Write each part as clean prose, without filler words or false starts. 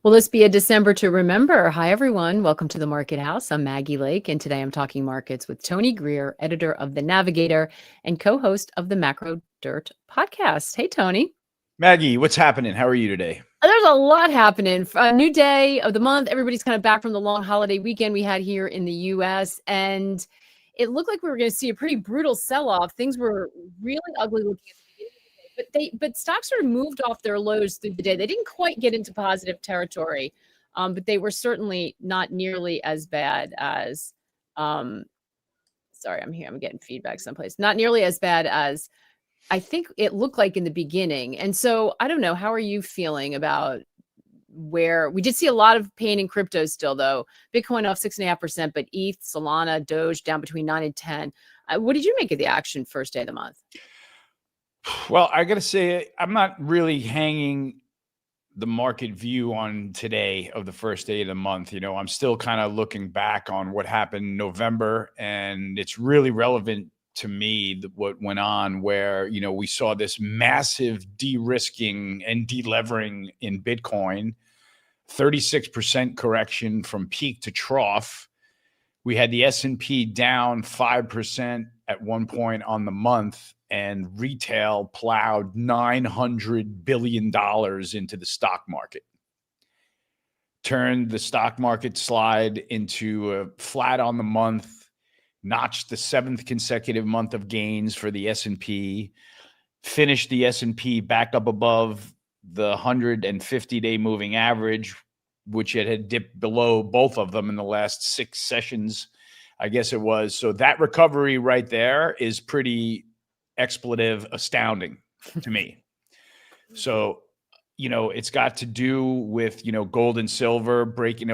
Will this be a December to remember? Hi, everyone. Welcome to the Market House. I'm Maggie Lake, and today I'm talking markets with Tony Greer, editor of the Navigator and co-host of the Macro Dirt podcast. Hey, Tony. Maggie, what's happening? How are you today? There's a lot happening. A new day of the month. Everybody's kind of back from the long holiday weekend we had here in the U.S., and it looked like we were going to see a pretty brutal sell-off. Things were really ugly looking at the beginning of the day, but stocks sort of moved off their lows through the day. They didn't quite get into positive territory, but they were certainly not nearly as bad as sorry, I'm here. I'm getting feedback someplace. Not nearly as bad as I think it looked like in the beginning. And so I don't know. How are you feeling about where we did see a lot of pain in crypto still, though? Bitcoin off 6.5%, but ETH, Solana, Doge down between 9 and 10. What did you make of the action first day of the month? Well, I got to say, I'm not really hanging the market view on today of the first day of the month. I'm still kind of looking back on what happened in November, and it's really relevant to me what went on where, we saw this massive de-risking and de-levering in Bitcoin, 36% correction from peak to trough. We had the S&P down 5% at one point on the month, and retail plowed $900 billion into the stock market. Turned the stock market slide into a flat on the month, notched the 7th consecutive month of gains for the S&P, finished the S&P back up above the 150-day moving average, which it had dipped below both of them in the last 6 sessions, I guess it was. So that recovery right there is pretty expletive astounding to me. So, it's got to do with, gold and silver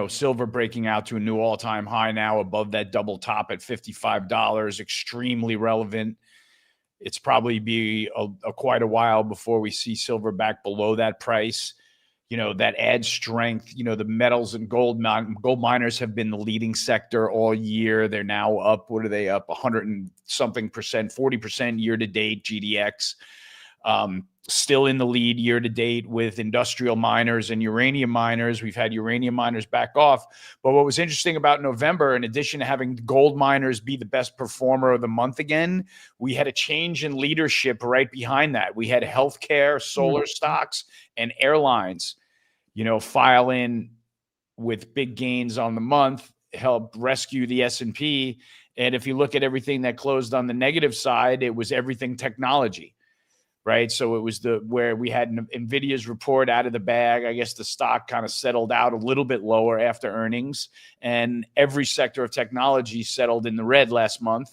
silver breaking out to a new all-time high now above that double top at $55, extremely relevant. It's probably be quite a while before we see silver back below that price. That adds strength. The metals and gold miners have been the leading sector all year. They're now up. What are they up? 100 and something percent, 40% year to date. GDX still in the lead year to date with industrial miners and uranium miners. We've had uranium miners back off. But what was interesting about November, in addition to having gold miners be the best performer of the month again, we had a change in leadership right behind that. We had healthcare, solar stocks, and airlines file in with big gains on the month, help rescue the S&P. And if you look at everything that closed on the negative side, it was everything technology, right? So it was where we had NVIDIA's report out of the bag. I guess the stock kind of settled out a little bit lower after earnings, and every sector of technology settled in the red last month,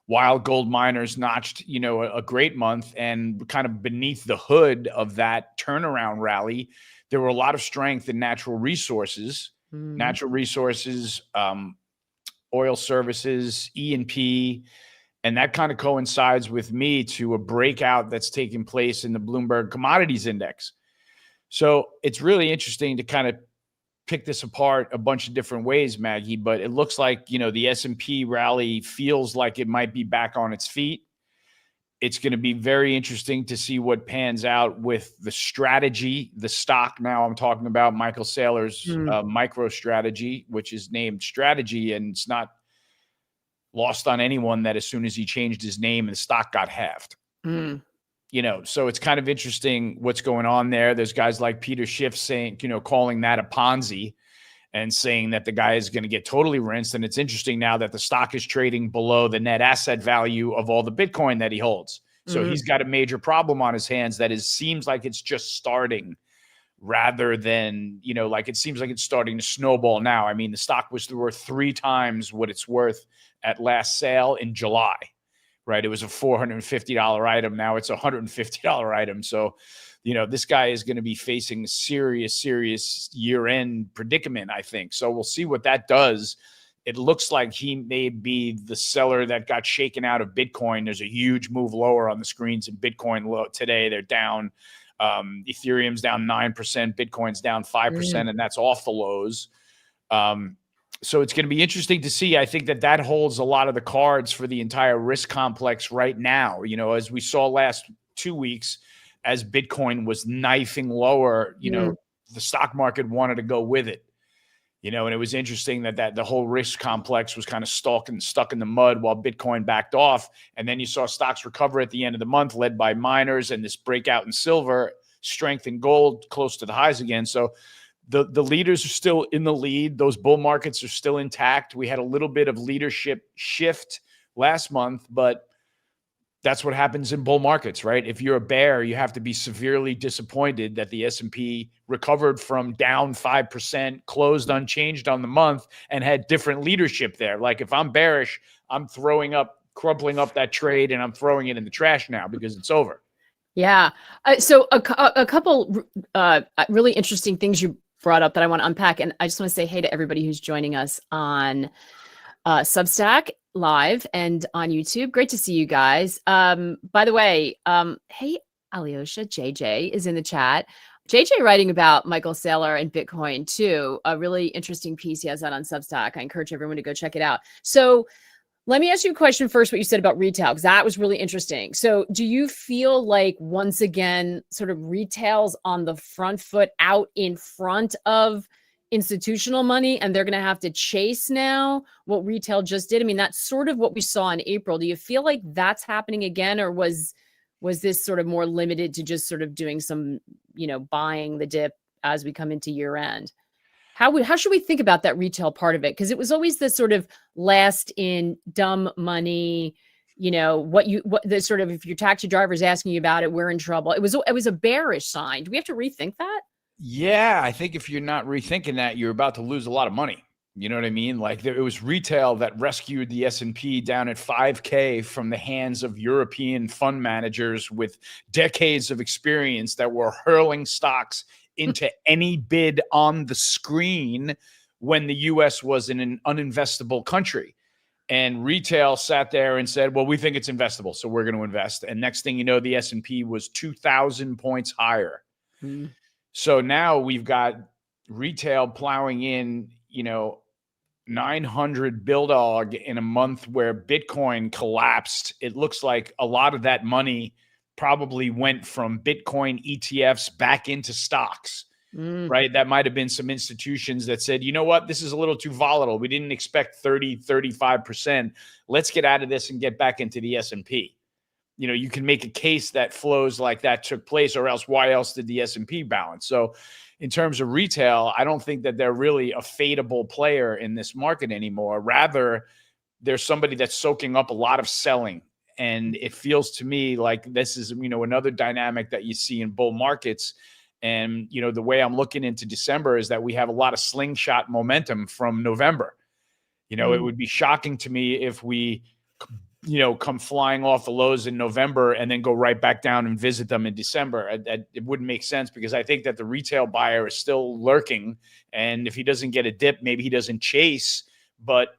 while gold miners notched, a great month. And kind of beneath the hood of that turnaround rally, there were a lot of strength in natural resources, oil services, E&P. And that kind of coincides with me to a breakout that's taking place in the Bloomberg Commodities Index. So it's really interesting to kind of pick this apart a bunch of different ways, Maggie, but it looks like, the S&P rally feels like it might be back on its feet. It's going to be very interesting to see what pans out with the strategy, the stock. Now I'm talking about Michael Saylor's micro strategy, which is named Strategy, and it's not lost on anyone that as soon as he changed his name, the stock got halved. So it's kind of interesting what's going on there. There's guys like Peter Schiff saying, calling that a Ponzi and saying that the guy is going to get totally rinsed. And it's interesting now that the stock is trading below the net asset value of all the Bitcoin that he holds. So he's got a major problem on his hands that seems like it's just starting rather than, like it seems like it's starting to snowball now. I mean, the stock was worth 3 times what it's worth at last sale in July. Right. It was a $450 item. Now it's a $150 item. So, this guy is going to be facing a serious year-end predicament, I think. So we'll see what that does. It looks like he may be the seller that got shaken out of Bitcoin. There's a huge move lower on the screens in Bitcoin today. They're down. Ethereum's down 9%. Bitcoin's down 5%, and that's off the lows. So it's going to be interesting to see. I think that holds a lot of the cards for the entire risk complex right now. As we saw last 2 weeks, as Bitcoin was knifing lower, the stock market wanted to go with it. And it was interesting that the whole risk complex was kind of stuck in the mud while Bitcoin backed off. And then you saw stocks recover at the end of the month, led by miners and this breakout in silver, strength in gold close to the highs again. So the leaders are still in the lead. Those bull markets are still intact. We had a little bit of leadership shift last month, but that's what happens in bull markets, right? If you're a bear, you have to be severely disappointed that the S&P recovered from down 5%, closed unchanged on the month, and had different leadership there. Like if I'm bearish, I'm crumpling up that trade, and I'm throwing it in the trash now because it's over. Yeah. So a couple really interesting things you brought up that I want to unpack. And I just want to say hey to everybody who's joining us on Substack live and on YouTube. Great to see you guys. By the way, hey, Alyosha, JJ is in the chat. JJ writing about Michael Saylor and Bitcoin too. A really interesting piece. He has that on Substack. I encourage everyone to go check it out. So let me ask you a question first, what you said about retail, because that was really interesting. So do you feel like once again, sort of retail's on the front foot out in front of institutional money, and they're going to have to chase now what retail just did? I mean, that's sort of what we saw in April. Do you feel like that's happening again, or was this sort of more limited to just sort of doing some, buying the dip as we come into year end? How should we think about that retail part of it? Because it was always the sort of last in dumb money, what the sort of, if your taxi driver is asking you about it, we're in trouble. It was a bearish sign. Do we have to rethink that? Yeah, I think if you're not rethinking that, you're about to lose a lot of money. You know what I mean? Like it was retail that rescued the S&P down at 5K from the hands of European fund managers with decades of experience that were hurling stocks into any bid on the screen when the U.S. was in an uninvestable country. And retail sat there and said, well, we think it's investable, so we're going to invest. And next thing you know, the S&P was 2,000 points higher. Mm. So now we've got retail plowing in, 900 bill dog in a month where Bitcoin collapsed. It looks like a lot of that money probably went from Bitcoin ETFs back into stocks, right? That might have been some institutions that said, you know what, this is a little too volatile. We didn't expect 30, 35%. Let's get out of this and get back into the S&P. You can make a case that flows like that took place, or else why else did the S&P balance? So in terms of retail, I don't think that they're really a fadeable player in this market anymore. Rather, there's somebody that's soaking up a lot of selling. And it feels to me like this is, another dynamic that you see in bull markets. And, the way I'm looking into December is that we have a lot of slingshot momentum from November. It would be shocking to me if we, come flying off the lows in November and then go right back down and visit them in December. It wouldn't make sense, because I think that the retail buyer is still lurking. And if he doesn't get a dip, maybe he doesn't chase. But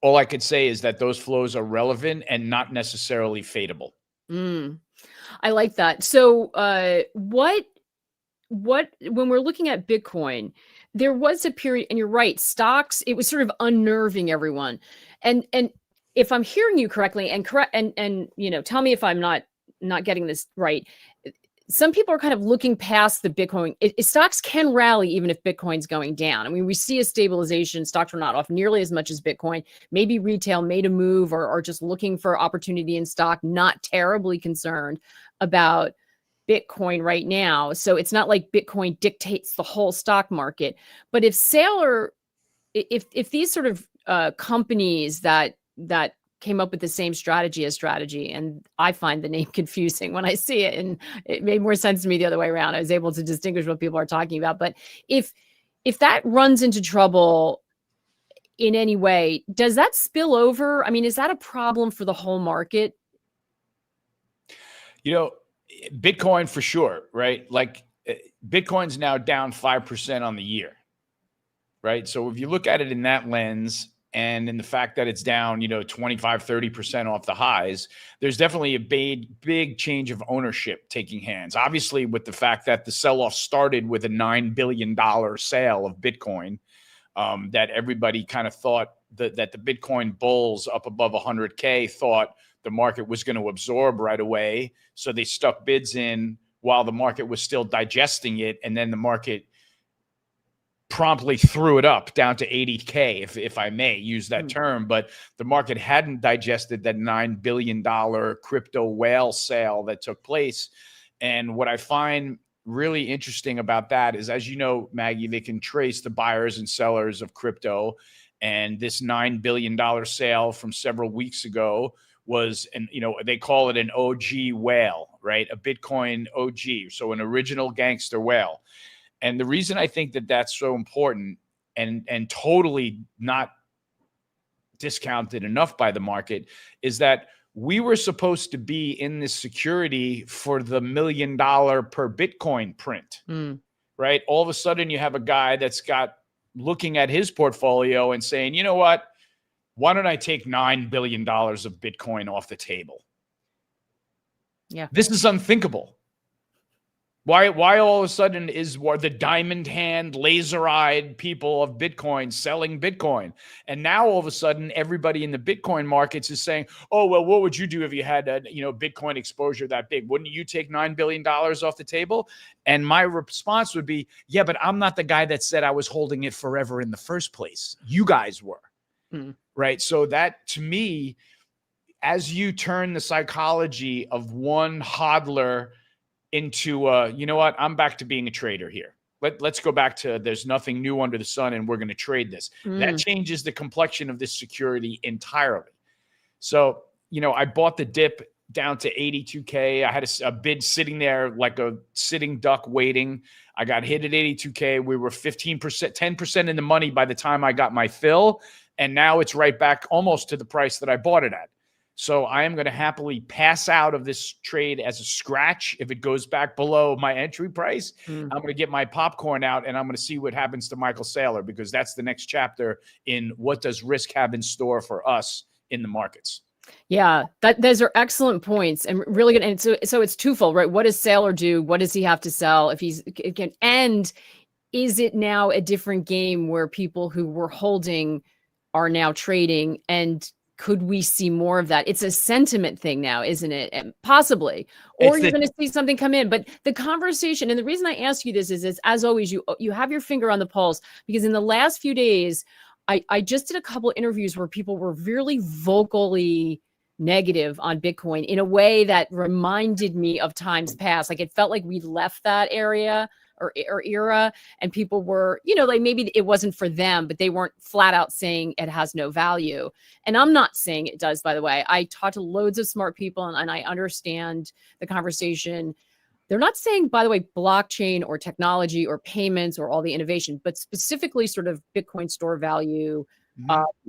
all I could say is that those flows are relevant and not necessarily fadeable. I like that. So what when we're looking at Bitcoin, there was a period, and you're right, stocks, it was sort of unnerving everyone. And if I'm hearing you correctly, and tell me if I'm not getting this right. Some people are kind of looking past the Bitcoin. Stocks can rally even if Bitcoin's going down. I mean, we see a stabilization. Stocks were not off nearly as much as Bitcoin. Maybe retail made a move or just looking for opportunity in stock, not terribly concerned about Bitcoin right now. So it's not like Bitcoin dictates the whole stock market. But if Saylor, if these sort of companies that came up with the same strategy, and I find the name confusing when I see it, and it made more sense to me the other way around. I was able to distinguish what people are talking about. But if that runs into trouble in any way, does that spill over? I mean, is that a problem for the whole market? Bitcoin for sure, right? Like Bitcoin's now down 5% on the year, right? So if you look at it in that lens, and in the fact that it's down, 25, 30% off the highs, there's definitely a big change of ownership taking hands. Obviously, with the fact that the sell-off started with a $9 billion sale of Bitcoin, that everybody kind of thought that the Bitcoin bulls up above 100K thought the market was going to absorb right away. So they stuck bids in while the market was still digesting it. And then the market promptly threw it up down to 80K, if I may use that term. But the market hadn't digested that $9 billion crypto whale sale that took place. And what I find really interesting about that is, as you know, Maggie, they can trace the buyers and sellers of crypto. And this $9 billion sale from several weeks ago was, and they call it an OG whale, right? A Bitcoin OG. So an original gangster whale. And the reason I think that that's so important and totally not discounted enough by the market is that we were supposed to be in this security for the $1 million per Bitcoin print, right? All of a sudden you have a guy that's looking at his portfolio and saying, you know what? Why don't I take $9 billion of Bitcoin off the table? Yeah. This is unthinkable. Why all of a sudden is the diamond hand, laser-eyed people of Bitcoin selling Bitcoin? And now all of a sudden, everybody in the Bitcoin markets is saying, oh, well, what would you do if you had a Bitcoin exposure that big? Wouldn't you take $9 billion off the table? And my response would be, yeah, but I'm not the guy that said I was holding it forever in the first place. You guys were, right? So that, to me, as you turn the psychology of one hodler into, you know what, I'm back to being a trader here. Let's go back to there's nothing new under the sun and we're going to trade this. That changes the complexion of this security entirely. So, I bought the dip down to 82K. I had a bid sitting there like a sitting duck waiting. I got hit at 82K. We were 15%, 10% in the money by the time I got my fill. And now it's right back almost to the price that I bought it at. So I am going to happily pass out of this trade as a scratch if it goes back below my entry price. I'm going to get my popcorn out and I'm going to see what happens to Michael Saylor, because that's the next chapter in what does risk have in store for us in the markets. Yeah, those are excellent points and really good. And so it's twofold, right? What does Saylor do? What does he have to sell if he's again? And is it now a different game where people who were holding are now trading, and could we see more of that? It's a sentiment thing now, isn't it? And possibly, or you're going to see something come in. But the conversation, and the reason I ask you this is as always, you have your finger on the pulse, because in the last few days, I just did a couple of interviews where people were really vocally negative on Bitcoin in a way that reminded me of times past. Like it felt like we left that area or era, and people were, like maybe it wasn't for them, but they weren't flat out saying it has no value. And I'm not saying it does, by the way. I talk to loads of smart people and I understand the conversation. They're not saying, by the way, blockchain or technology or payments or all the innovation, but specifically sort of Bitcoin store value,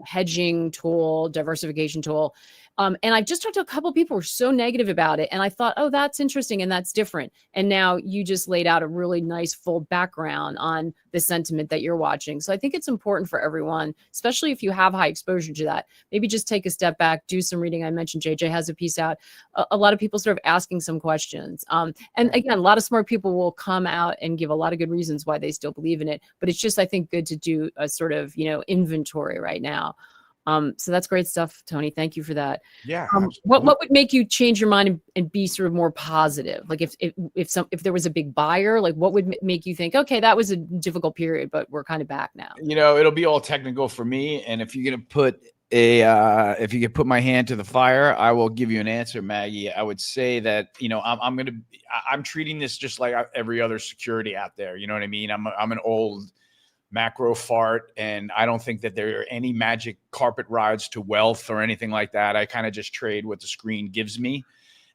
hedging tool, diversification tool. And I just talked to a couple of people who were so negative about it. And I thought, oh, that's interesting. And that's different. And now you just laid out a really nice full background on the sentiment that you're watching. So I think it's important for everyone, especially if you have high exposure to that, maybe just take a step back, do some reading. I mentioned JJ has a piece out. A lot of people sort of asking some questions. And again, a lot of smart people will come out and give a lot of good reasons why they still believe in it. But it's just, I think, good to do a sort of, inventory right now. So that's great stuff, Tony. Thank you for that. Yeah. What would make you change your mind and be sort of more positive? Like if there was a big buyer, like what would make you think, okay, that was a difficult period, but we're kind of back now? It'll be all technical for me. And if you're going to put if you could put my hand to the fire, I will give you an answer, Maggie. I would say that, I'm treating this just like every other security out there. You know what I mean? I'm an old macro fart, and I don't think that there are any magic carpet rides to wealth or anything like that. I kind of just trade what the screen gives me.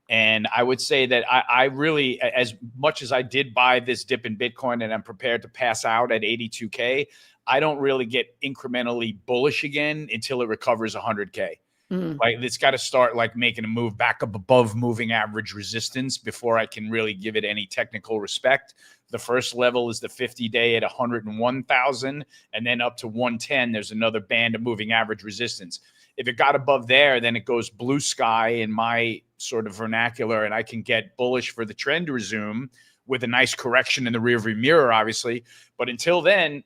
And I would say that I really, as much as I did buy this dip in Bitcoin and I'm prepared to pass out at 82K, I don't really get incrementally bullish again until it recovers 100K. Like it's got to start like making a move back up above moving average resistance before I can really give it any technical respect. The first level is the 50-day at 101,000, and then up to 110. There's another band of moving average resistance. If it got above there, then it goes blue sky in my sort of vernacular, and I can get bullish for the trend to resume with a nice correction in the rearview mirror, obviously. But until then,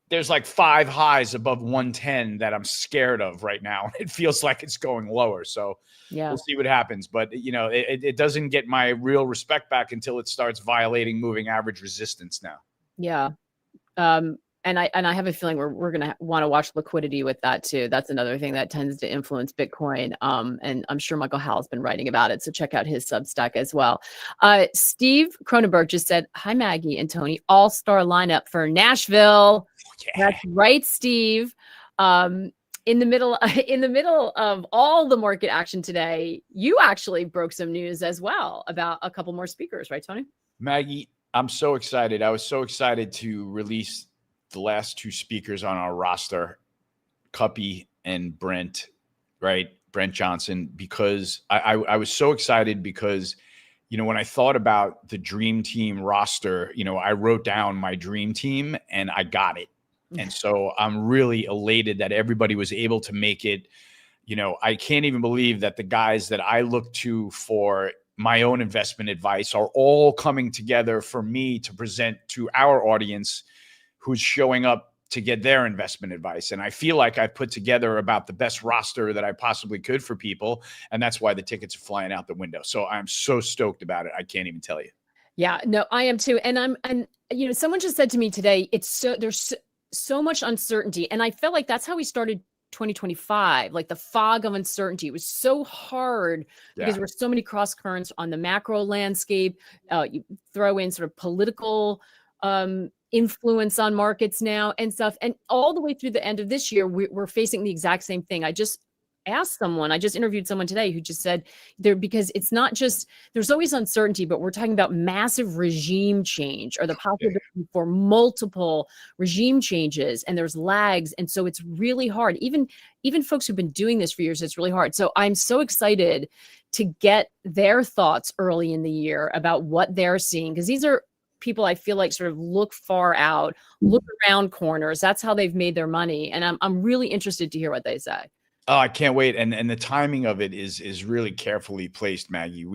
there's like 5 highs above 110 that I'm scared of right now. It feels like it's going lower. So we'll see what happens. But, it doesn't get my real respect back until it starts violating moving average resistance now. Yeah. And I have a feeling we're going to want to watch liquidity with that too. That's another thing that tends to influence Bitcoin. And I'm sure Michael Howell's been writing about it. So check out his Substack as well. Steve Cronenberg just said, hi, Maggie and Tony, all-star lineup for Nashville. Yeah. That's right, Steve. In the middle of all the market action today, you actually broke some news as well about a couple more speakers, right, Tony? Maggie, I'm so excited. I was so excited to release the last 2 speakers on our roster, Cuppy and Brent, right? Brent Johnson, because I was so excited because, when I thought about the dream team roster, I wrote down my dream team and I got it. And so I'm really elated that everybody was able to make it. I can't even believe that the guys that I look to for my own investment advice are all coming together for me to present to our audience who's showing up to get their investment advice. And I feel like I've put together about the best roster that I possibly could for people. And that's why the tickets are flying out the window. So I'm so stoked about it. I can't even tell you. Yeah, no, I am too. And someone just said to me today, there's so much uncertainty. And I felt like that's how we started 2025, like the fog of uncertainty. It was so hard because there were so many cross currents on the macro landscape. You throw in sort of political influence on markets now and stuff. And all the way through the end of this year, we're facing the exact same thing. I just interviewed someone today who just said because it's not just, there's always uncertainty, but we're talking about massive regime change or the possibility for multiple regime changes, and there's lags. And so it's really hard. Even folks who've been doing this for years, it's really hard. So I'm so excited to get their thoughts early in the year about what they're seeing, because these are people I feel like sort of look far out, look around corners. That's how they've made their money. And I'm really interested to hear what they say. Oh, I can't wait. And the timing of it is really carefully placed, Maggie.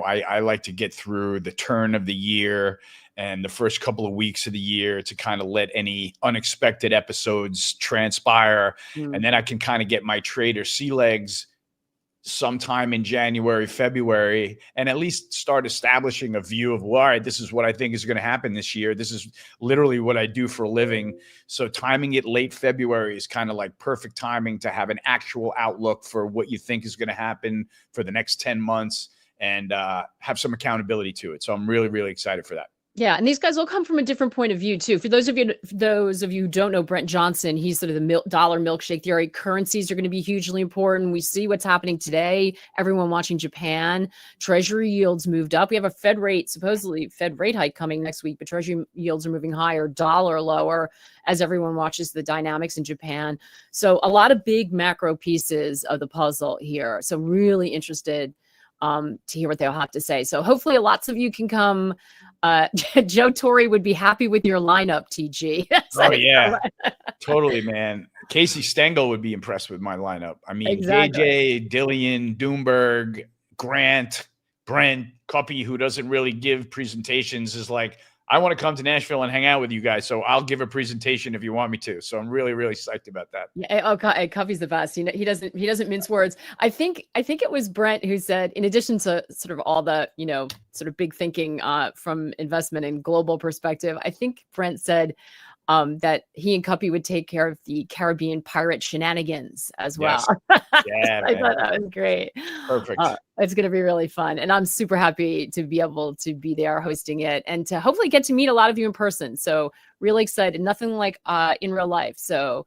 I like to get through the turn of the year and the first couple of weeks of the year to kind of let any unexpected episodes transpire. And then I can kind of get my trade or sea legs sometime in January, February, and at least start establishing a view of, well, all right, this is what I think is going to happen this year. This is literally what I do for a living. So timing it late February is kind of like perfect timing to have an actual outlook for what you think is going to happen for the next 10 months and have some accountability to it. So I'm really, really excited for that. Yeah, and these guys will come from a different point of view too. For those of you who don't know Brent Johnson, he's sort of the dollar milkshake theory. Currencies are going to be hugely important. We see what's happening today. Everyone watching Japan, Treasury yields moved up. We have a supposedly Fed rate hike coming next week, but Treasury yields are moving higher, dollar lower, as everyone watches the dynamics in Japan. So a lot of big macro pieces of the puzzle here. So really interested to hear what they'll have to say. So hopefully lots of you can come. Joe Torre would be happy with your lineup, TG. Oh yeah, totally, man. Casey Stengel would be impressed with my lineup. I mean, exactly. JJ, Dillian, Doomberg, Grant, Brent, Cuppy, who doesn't really give presentations, is like, I want to come to Nashville and hang out with you guys, so I'll give a presentation if you want me to. So I'm really, really psyched about that. Yeah, Cuffy's the best. He doesn't mince words. I think it was Brent who said, in addition to sort of all the sort of big thinking from investment and global perspective, I think Brent said that he and Cuppy would take care of the Caribbean pirate shenanigans as well. Yes. Yeah, I thought that was great. Perfect. It's going to be really fun. And I'm super happy to be able to be there hosting it and to hopefully get to meet a lot of you in person. So really excited. Nothing like in real life. So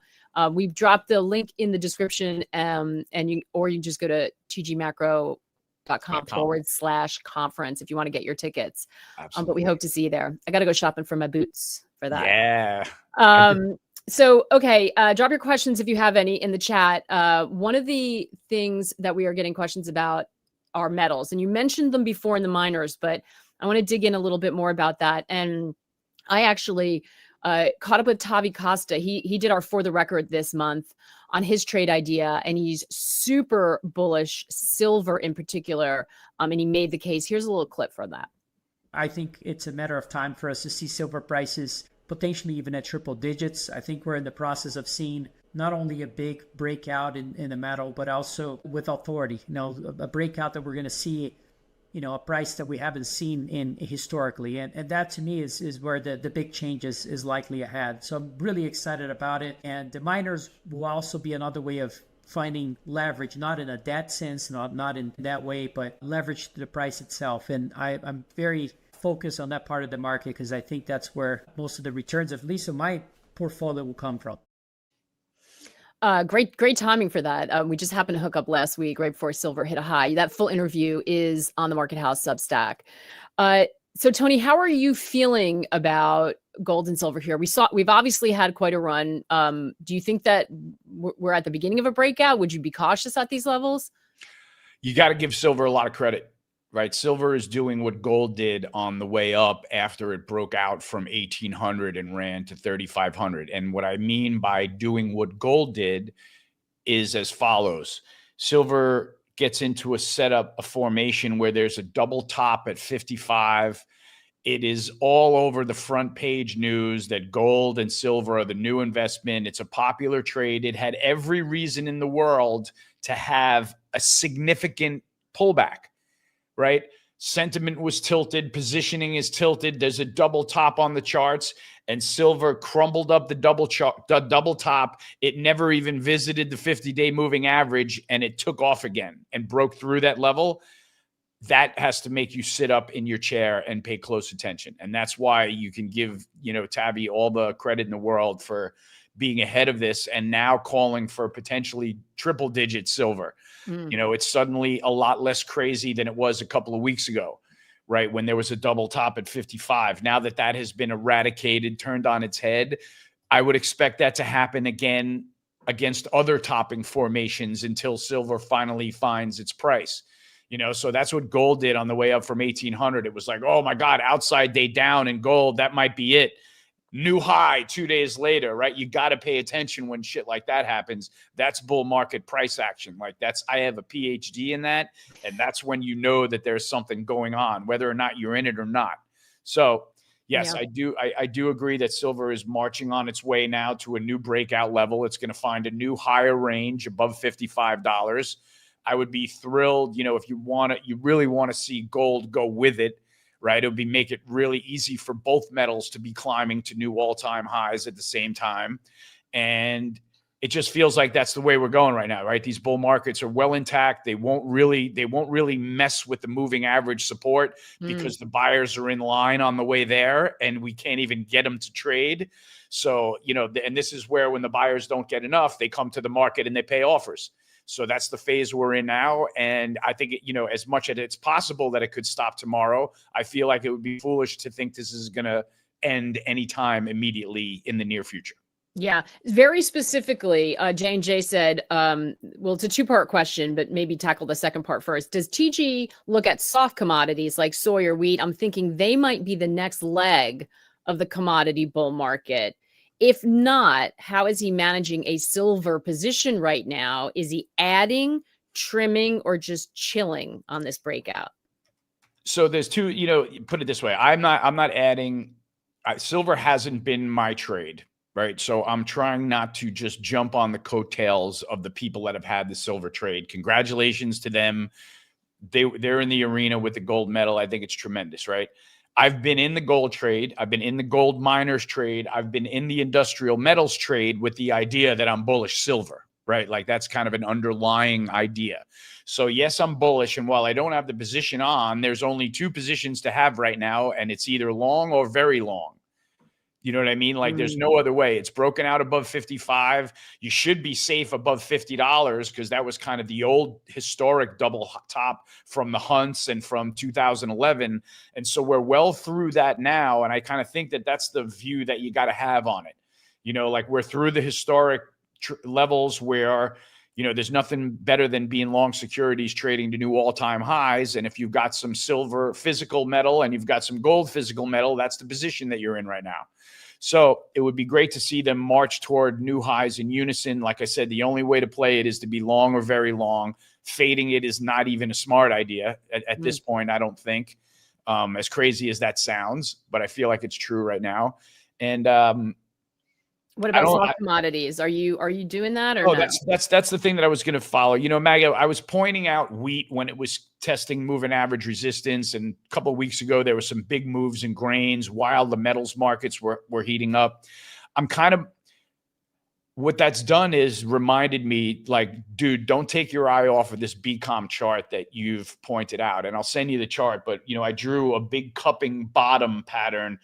we've dropped the link in the description and you can just go to tgmacro.com/conference if you want to get your tickets. But we hope to see you there. I got to go shopping for my boots for that. Yeah. So, okay. Drop your questions if you have any in the chat. One of the things that we are getting questions about are metals, and you mentioned them before in the miners, but I want to dig in a little bit more about that. And I actually caught up with Tavi Costa. He did our For the Record this month on his trade idea, and he's super bullish silver in particular. And he made the case. Here's a little clip from that. I think it's a matter of time for us to see silver prices potentially even at triple digits. I think we're in the process of seeing not only a big breakout in the metal, but also with authority, a breakout that we're going to see, a price that we haven't seen in historically. And that to me is where the big change is likely ahead. So I'm really excited about it. And the miners will also be another way of finding leverage, not in a debt sense, not in that way, but leverage to the price itself. And I'm very focused on that part of the market because I think that's where most of the returns, at least in my portfolio, will come from. Great timing for that. We just happened to hook up last week, right before silver hit a high. That full interview is on the Market House Substack. So Tony, how are you feeling about gold and silver here? We've obviously had quite a run. Do you think that we're at the beginning of a breakout? Would you be cautious at these levels? You got to give silver a lot of credit, right? Silver is doing what gold did on the way up after it broke out from 1,800 and ran to 3,500. And what I mean by doing what gold did is as follows. Silver gets into a formation where there's a double top at 55. It is all over the front page news that gold and silver are the new investment. It's a popular trade. It had every reason in the world to have a significant pullback, right? Sentiment was tilted. Positioning is tilted. There's a double top on the charts, and silver crumbled up the double top. It never even visited the 50-day moving average, and it took off again and broke through that level. That has to make you sit up in your chair and pay close attention. And that's why you can give, Tabby all the credit in the world for being ahead of this and now calling for potentially triple digit silver. It's suddenly a lot less crazy than it was a couple of weeks ago, right? When there was a double top at 55. Now that has been eradicated, turned on its head, I would expect that to happen again against other topping formations until silver finally finds its price. So that's what gold did on the way up from 1,800. It was like, oh my God, outside day down in gold. That might be it. New high 2 days later, right? You got to pay attention when shit like that happens. That's bull market price action. I have a PhD in that. And that's when you know that there's something going on, whether or not you're in it or not. So yes, yeah. I do agree that silver is marching on its way now to a new breakout level. It's going to find a new higher range above $55. I would be thrilled, if you really want to see gold go with it, right? It would make it really easy for both metals to be climbing to new all-time highs at the same time. And it just feels like that's the way we're going right now, right? These bull markets are well intact. They won't really mess with the moving average support because the buyers are in line on the way there and we can't even get them to trade. So, and this is where when the buyers don't get enough, they come to the market and they pay offers. So that's the phase we're in now. And I think, as much as it's possible that it could stop tomorrow, I feel like it would be foolish to think this is going to end anytime immediately in the near future. Yeah, very specifically, J&J said, well, it's a two-part question, but maybe tackle the second part first. Does TG look at soft commodities like soy or wheat? I'm thinking they might be the next leg of the commodity bull market. If not, how is he managing a silver position right now? Is he adding, trimming, or just chilling on this breakout? So there's two, put it this way. I'm not adding. Silver hasn't been my trade, right? So I'm trying not to just jump on the coattails of the people that have had the silver trade. Congratulations to them. They're in the arena with the gold medal. I think it's tremendous, right? I've been in the gold trade. I've been in the gold miners trade. I've been in the industrial metals trade with the idea that I'm bullish silver, right? Like that's kind of an underlying idea. So yes, I'm bullish. And while I don't have the position on, there's only two positions to have right now. And it's either long or very long. You know what I mean? Like there's no other way. It's broken out above 55. You should be safe above $50 because that was kind of the old historic double top from the Hunts and from 2011. And so we're well through that now. And I kind of think that that's the view that you got to have on it. Like we're through the historic levels where, there's nothing better than being long securities trading to new all-time highs. And if you've got some silver physical metal and you've got some gold physical metal, that's the position that you're in right now. So it would be great to see them march toward new highs in unison. Like I said, the only way to play it is to be long or very long. Fading it is not even a smart idea at this point, I don't think, as crazy as that sounds, but I feel like it's true right now. And what about soft commodities? Are you doing that or no? That's the thing that I was going to follow. You know, Maggie, I was pointing out wheat when it was testing moving average resistance, and a couple of weeks ago there were some big moves in grains while the metals markets were heating up. I'm kind of, what that's done is reminded me, like, dude, don't take your eye off of this BCOM chart that you've pointed out. And I'll send you the chart, but you know, I drew a big cupping bottom pattern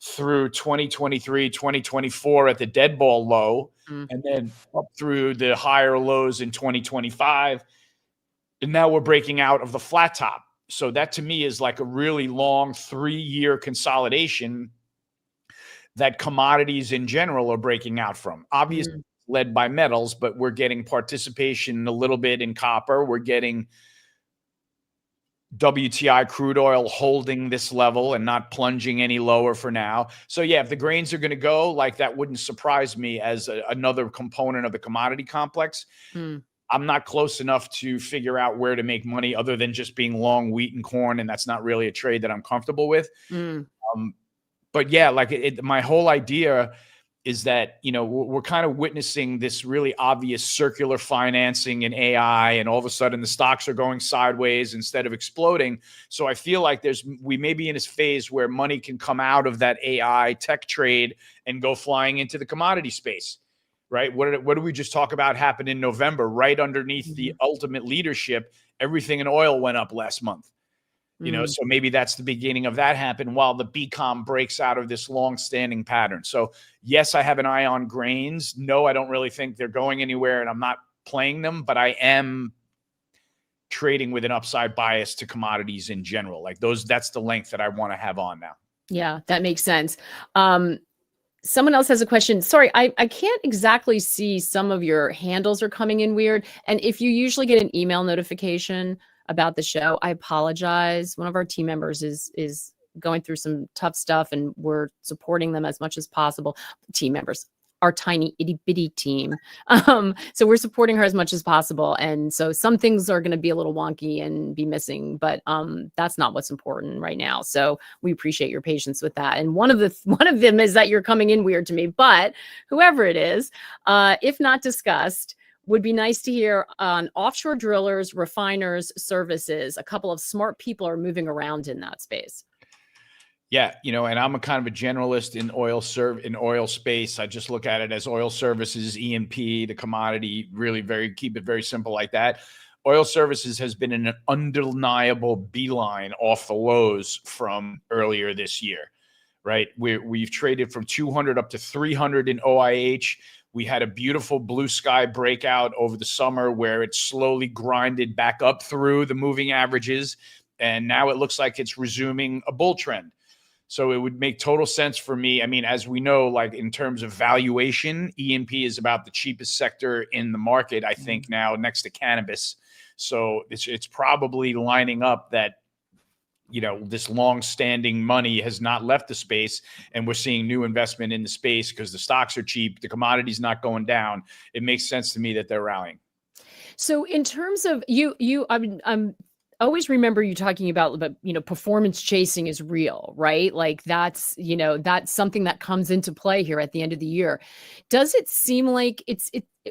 through 2023, 2024 at the dead ball low, and then up through the higher lows in 2025. And now we're breaking out of the flat top. So that to me is like a really long 3-year consolidation that commodities in general are breaking out from. Obviously led by metals, but we're getting participation a little bit in copper. We're getting WTI crude oil holding this level and not plunging any lower for now. So yeah, if the grains are going to go, like, that wouldn't surprise me as another component of the commodity complex. I'm not close enough to figure out where to make money other than just being long wheat and corn, and that's not really a trade that I'm comfortable with. But yeah, like my whole idea is that, you know, we're kind of witnessing this really obvious circular financing in AI, and all of a sudden the stocks are going sideways instead of exploding. So I feel like we may be in this phase where money can come out of that AI tech trade and go flying into the commodity space, right? What did we just talk about happened in November, right underneath the ultimate leadership? Everything in oil went up last month. You know, so maybe that's the beginning of that happen while the BCOM breaks out of this long-standing pattern. So yes, I have an eye on grains. No, I don't really think they're going anywhere, and I'm not playing them, but I am trading with an upside bias to commodities in general. Like that's the length that I want to have on now. Yeah, that makes sense. Someone else has a question. Sorry, I can't exactly see, some of your handles are coming in weird. And if you usually get an email notification about the show, I apologize. One of our team members is going through some tough stuff, and we're supporting them as much as possible. Team members, our tiny itty bitty team. So we're supporting her as much as possible. And so some things are going to be a little wonky and be missing, but that's not what's important right now. So we appreciate your patience with that. And one of them is that you're coming in weird to me, but whoever it is, if not discussed, would be nice to hear on offshore drillers, refiners, services. A couple of smart people are moving around in that space. Yeah, you know, and I'm a kind of a generalist in oil space. I just look at it as oil services, E&P, the commodity, really keep it very simple like that. Oil services has been an undeniable beeline off the lows from earlier this year, right? We've traded from 200 up to 300 in OIH. We had a beautiful blue sky breakout over the summer where it slowly grinded back up through the moving averages. And now it looks like it's resuming a bull trend. So it would make total sense for me. I mean, as we know, like in terms of valuation, E&P is about the cheapest sector in the market, I think now, next to cannabis. So it's probably lining up that, you know, this long-standing money has not left the space, and we're seeing new investment in the space because the stocks are cheap, the commodity's not going down. It makes sense to me that they're rallying. So in terms of I'm always remember you talking about, you know, performance chasing is real, right? Like that's something that comes into play here at the end of the year. Does it seem like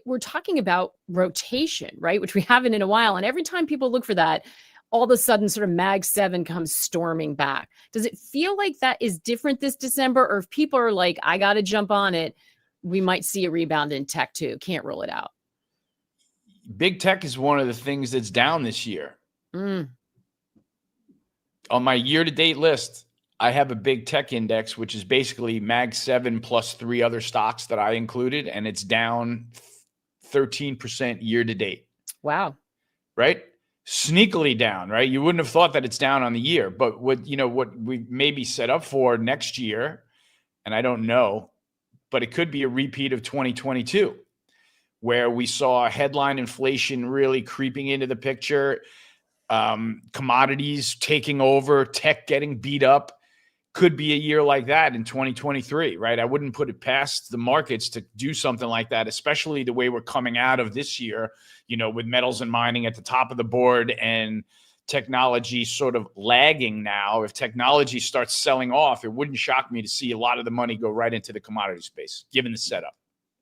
we're talking about rotation, right? Which we haven't in a while. And every time people look for that, all of a sudden sort of Mag 7 comes storming back. Does it feel like that is different this December? Or if people are like, I got to jump on it, we might see a rebound in tech too. Can't rule it out. Big tech is one of the things that's down this year. On my year-to-date list, I have a big tech index, which is basically Mag 7 plus 3 other stocks that I included, and it's down 13% year-to-date. Wow. Right? Sneakily down, right? You wouldn't have thought that it's down on the year, but what we maybe set up for next year, and I don't know, but it could be a repeat of 2022, where we saw headline inflation really creeping into the picture, commodities taking over, tech getting beat up. Could be a year like that in 2023, right? I wouldn't put it past the markets to do something like that, especially the way we're coming out of this year, you know, with metals and mining at the top of the board and technology sort of lagging now. If technology starts selling off, it wouldn't shock me to see a lot of the money go right into the commodity space, given the setup.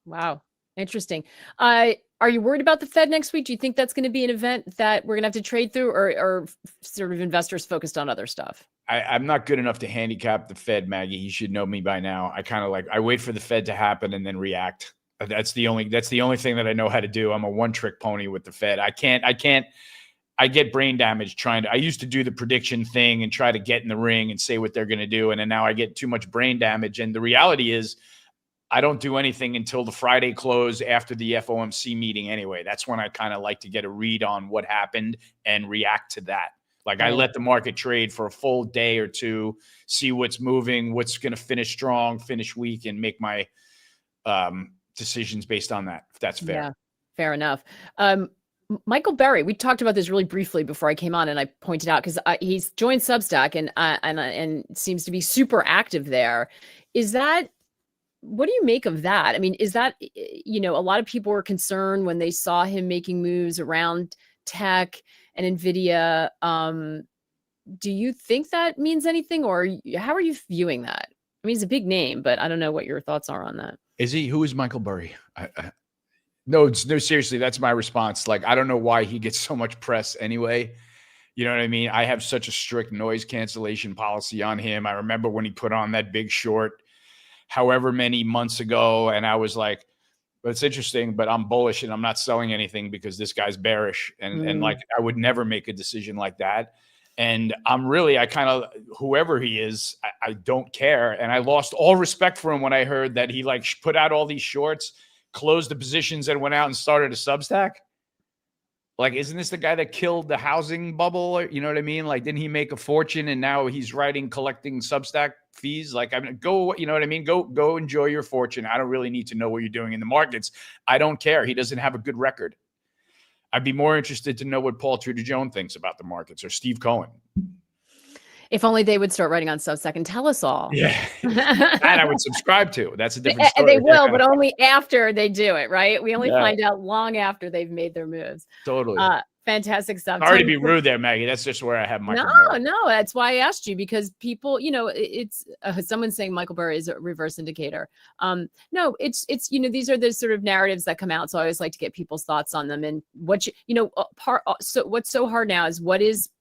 Wow. Interesting. Are you worried about the Fed next week? Do you think that's going to be an event that we're going to have to trade through, or sort of investors focused on other stuff? I'm not good enough to handicap the Fed, Maggie. You should know me by now. I wait for the Fed to happen and then react. That's the only thing that I know how to do. I'm a one-trick pony with the Fed. I get brain damage I used to do the prediction thing and try to get in the ring and say what they're going to do. And then now I get too much brain damage. And the reality is I don't do anything until the Friday close after the FOMC meeting anyway. That's when I kind of like to get a read on what happened and react to that. Like I let the market trade for a full day or two, see what's moving, what's going to finish strong, finish weak, and make my decisions based on that, if that's fair. Yeah, fair enough. Michael Burry, we talked about this really briefly before I came on, and I pointed out because he's joined Substack and seems to be super active there. What do you make of that? I mean, is that, a lot of people were concerned when they saw him making moves around tech and NVIDIA. Do you think that means anything, or how are you viewing that? I mean, he's a big name, but I don't know what your thoughts are on that. Is he? Who is Michael Burry? No, seriously, that's my response. Like, I don't know why he gets so much press anyway. You know what I mean? I have such a strict noise cancellation policy on him. I remember when he put on that big short however many months ago, and I was like, well, it's interesting, but I'm bullish and I'm not selling anything because this guy's bearish. And like, I would never make a decision like that. And whoever he is, I don't care. And I lost all respect for him when I heard that he like put out all these shorts, closed the positions, and went out and started a Substack. Like, isn't this the guy that killed the housing bubble? You know what I mean? Like, didn't he make a fortune and now he's collecting Substack fees? Like, I mean, go, you know what I mean? Go enjoy your fortune. I don't really need to know what you're doing in the markets. I don't care. He doesn't have a good record. I'd be more interested to know what Paul Tudor Jones thinks about the markets, or Steve Cohen. If only they would start writing on Substack and tell us all. Yeah. And I would subscribe to. That's a different story. They will, but only after they do it, right? We only find out long after they've made their moves. Totally. Fantastic stuff. Sorry to be rude there, Maggie. That's just where I have Michael Burry. No, that's why I asked you, because people, it's someone saying Michael Burry is a reverse indicator. No, it's these are the sort of narratives that come out. So I always like to get people's thoughts on them, and so what's so hard now is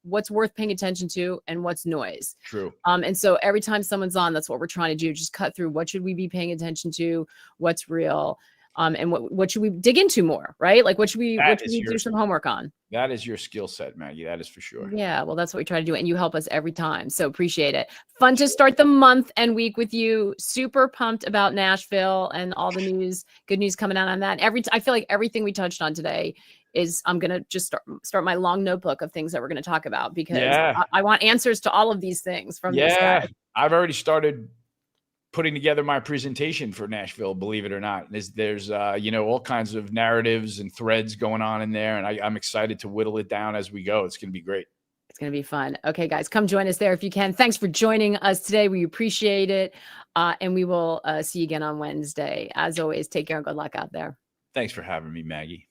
what's worth paying attention to and what's noise. True. And so every time someone's on, that's what we're trying to do. Just cut through what should we be paying attention to, what's real. And what should we dig into more, right? Like what should we do some homework on? That is your skill set, Maggie. That is for sure. Yeah, well, that's what we try to do. And you help us every time. So appreciate it. Fun to start the month and week with you. Super pumped about Nashville and all the news, good news coming out on that. I feel like everything we touched on today is I'm going to just start my long notebook of things that we're going to talk about, because I want answers to all of these things from this guy. I've already started putting together my presentation for Nashville, believe it or not. There's all kinds of narratives and threads going on in there, and I'm excited to whittle it down as we go. It's going to be great. It's going to be fun. Okay, guys, come join us there if you can. Thanks for joining us today. We appreciate it, and we will see you again on Wednesday. As always, take care and good luck out there. Thanks for having me, Maggie.